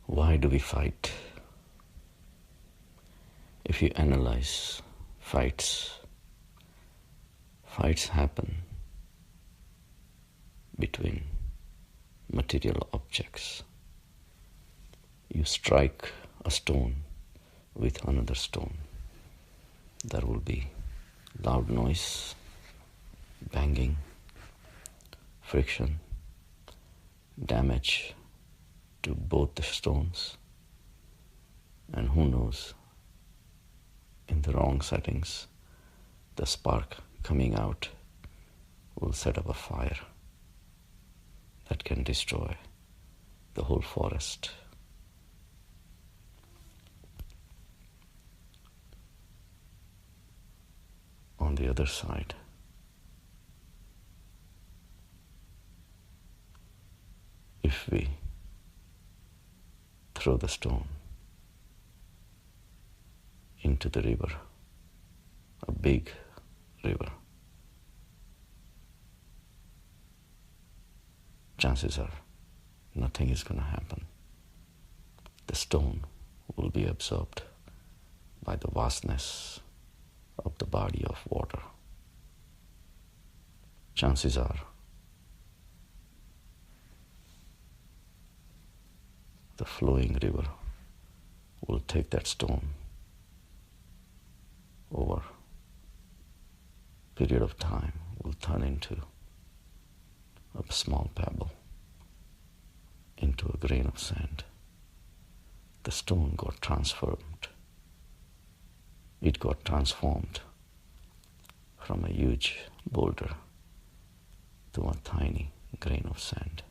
Why do we fight? If you analyze fights happen between material objects. You strike a stone with another stone. There will be loud noise, banging, friction, damage to both the stones, and who knows, in the wrong settings, the spark coming out will set up a fire that can destroy the whole forest. On the other side, if we throw the stone into the river, a big river, chances are nothing is going to happen. The stone will be absorbed by the vastness of the body of water. Chances are the flowing river will take that stone over a period of time, will turn into a small pebble, into a grain of sand. The stone got transformed. It got transformed from a huge boulder to a tiny grain of sand.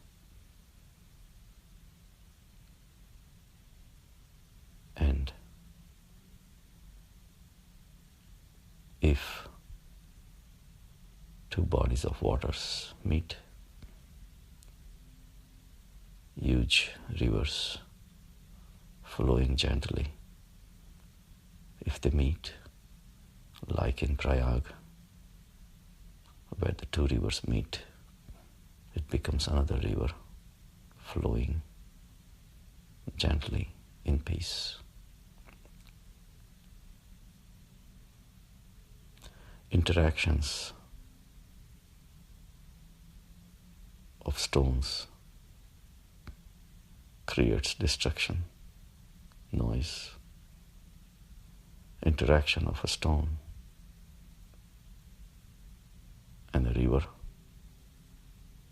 And if two bodies of waters meet, huge rivers flowing gently, if they meet, like in Prayag, where the two rivers meet, it becomes another river flowing gently in peace. Interactions of stones creates destruction, noise. Interaction of a stone and the river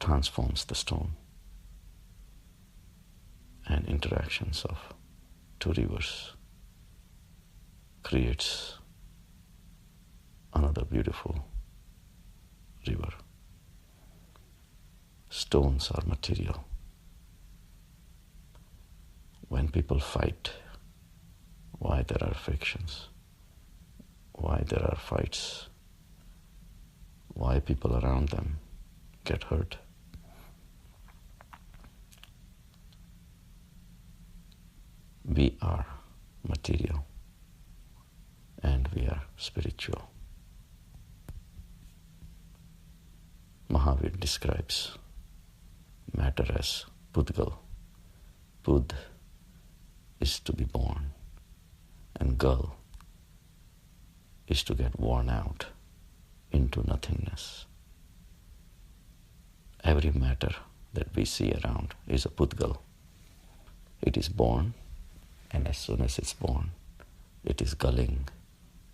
transforms the stone, and interactions of two rivers creates another beautiful river. Stones are material. When people fight, why there are frictions? Why there are fights? Why people around them get hurt? We are material and we are spiritual. Mahavir describes matter as Pudgal. Pud is to be born, and Gal is to get worn out into nothingness. Every matter that we see around is a Pudgal. It is born, and as soon as it's born, it is gulling.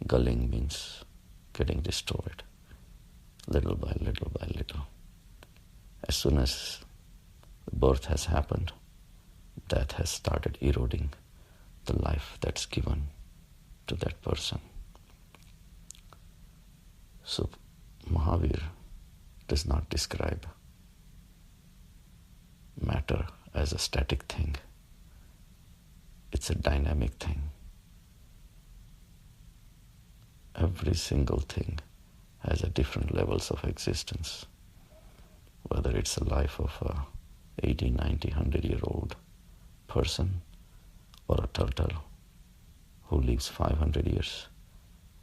Gulling means getting destroyed, little by little by little. As soon as birth has happened, death has started eroding the life that's given to that person. So Mahavir does not describe matter as a static thing. It's a dynamic thing. Every single thing has a different levels of existence. Whether it's a life of a 80, 90, 100-year-old person, or a turtle who lives 500 years,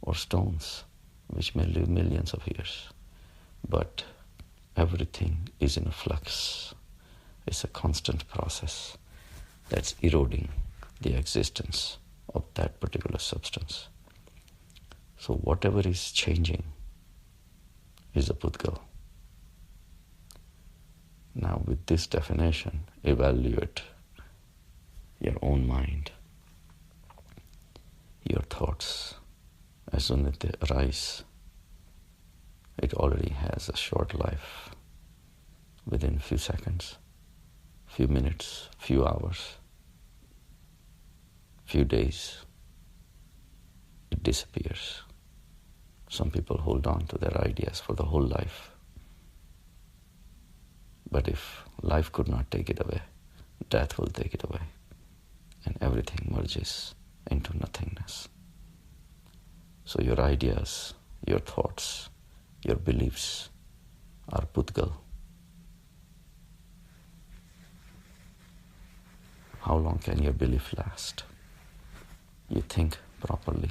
or stones which may live millions of years. But everything is in a flux. It's a constant process. that's eroding the existence of that particular substance. So whatever is changing is a Pudgal. Now with this definition, evaluate your own mind, your thoughts. As soon as they arise, it already has a short life. Within few seconds, few minutes, few hours, few days, it disappears. Some people hold on to their ideas for the whole life. But if life could not take it away, death will take it away, and everything merges into nothingness. So your ideas, your thoughts, your beliefs are Pudgal. How long can your belief last? You think properly,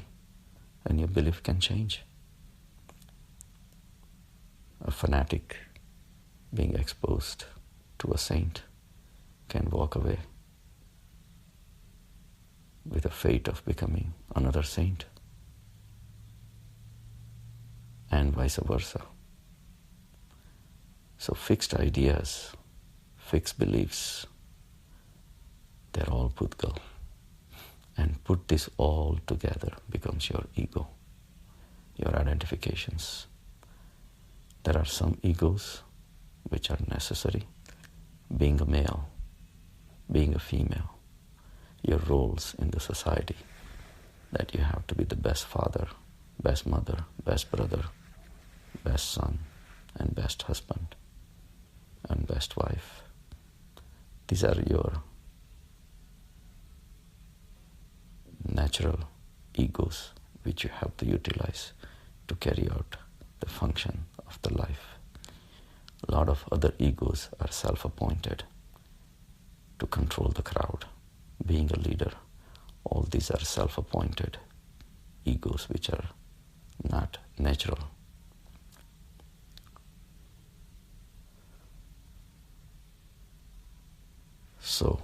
and your belief can change. A fanatic being exposed to a saint can walk away with a fate of becoming another saint, and vice versa. So fixed ideas, fixed beliefs, they're all Pudgal. And put this all together becomes your ego, your identifications. There are some egos which are necessary. Being a male, being a female, your roles in the society, that you have to be the best father, best mother, best brother, best son, and best husband, and best wife. These are your natural egos which you have to utilize to carry out the function of the life. A lot of other egos are self-appointed to control the crowd, being a leader. All these are self-appointed egos which are not natural. So,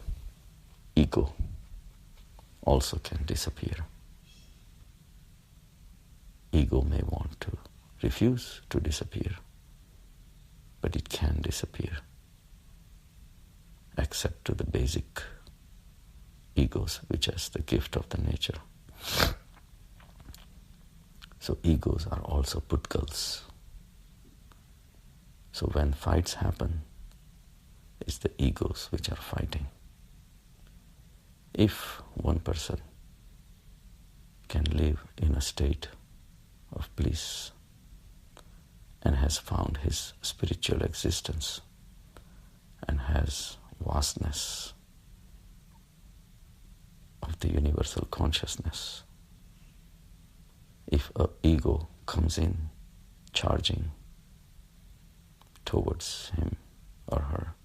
ego also can disappear. Ego may want to refuse to disappear, but it can disappear, except to the basic egos, which is the gift of the nature. So egos are also Pudgals. So when fights happen, it's the egos which are fighting. If one person can live in a state of bliss and has found his spiritual existence and has vastness of the universal consciousness, if an ego comes in charging towards him or her,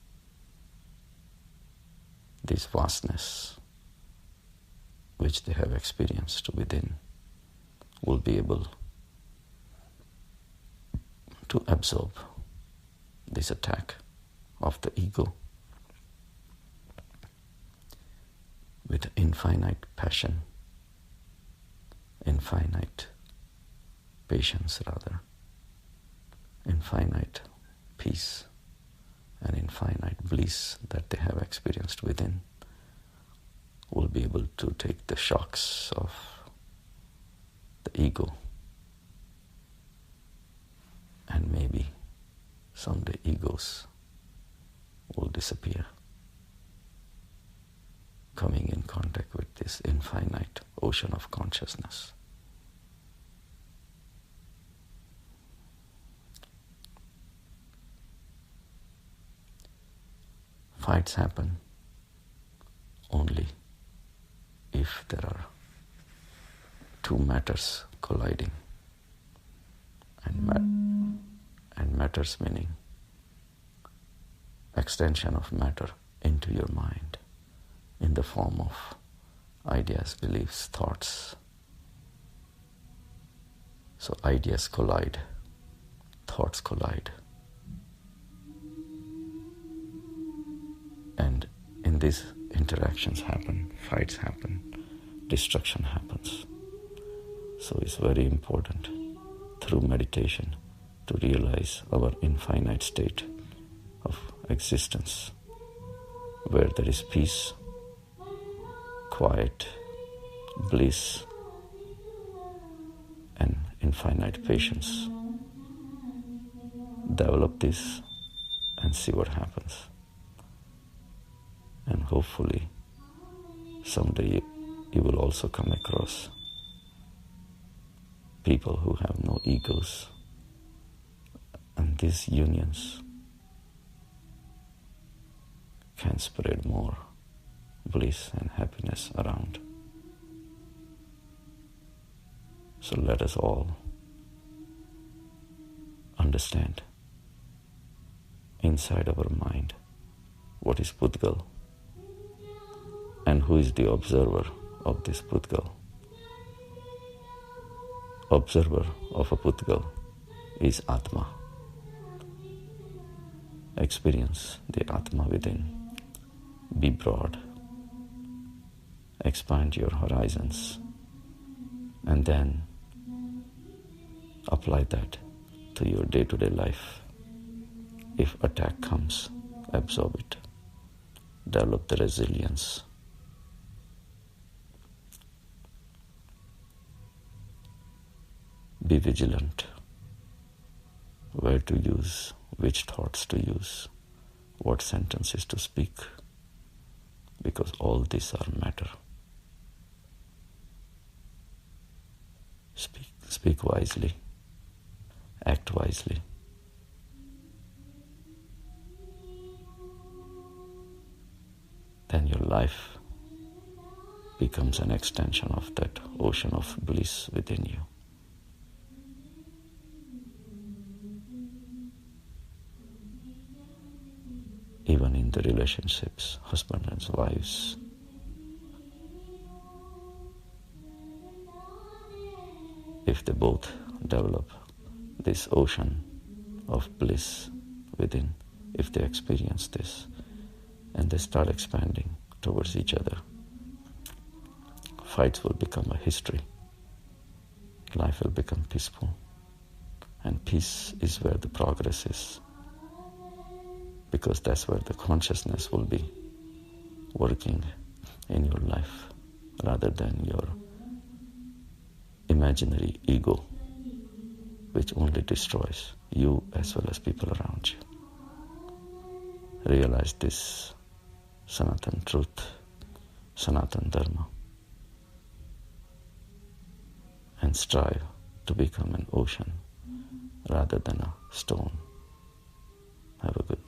this vastness which they have experienced within will be able to absorb this attack of the ego with infinite passion, infinite patience rather, infinite peace and infinite bliss that they have experienced within, will be able to take the shocks of the ego, and maybe someday egos will disappear, coming in contact with this infinite ocean of consciousness. Fights happen only if there are two matters colliding, and matters meaning extension of matter into your mind in the form of ideas, beliefs, thoughts. So ideas collide, thoughts collide, and in this interactions happen, fights happen, destruction happens. So it's very important through meditation to realize our infinite state of existence, where there is peace, quiet, bliss, and infinite patience. Develop this and see what happens. And hopefully, someday you will also come across people who have no egos, and these unions can spread more bliss and happiness around. So let us all understand inside our mind what is Pudgal and who is the observer of this Pudgal. Observer of a Pudgal is Atma. Experience the Atma within. Be broad. Expand your horizons. And then apply that to your day-to-day life. If attack comes, absorb it. Develop the resilience. Be vigilant. Where to use, which thoughts to use, what sentences to speak, because all these are matter. Speak wisely, act wisely. Then your life becomes an extension of that ocean of bliss within you. Even in the relationships, husband and wives, if they both develop this ocean of bliss within, if they experience this and they start expanding towards each other, fights will become a history. Life will become peaceful. And peace is where the progress is, because that's where the consciousness will be working in your life rather than your imaginary ego, which only destroys you as well as people around you. Realize this Sanatan truth, Sanatan Dharma, and strive to become an ocean rather than a stone. Have a good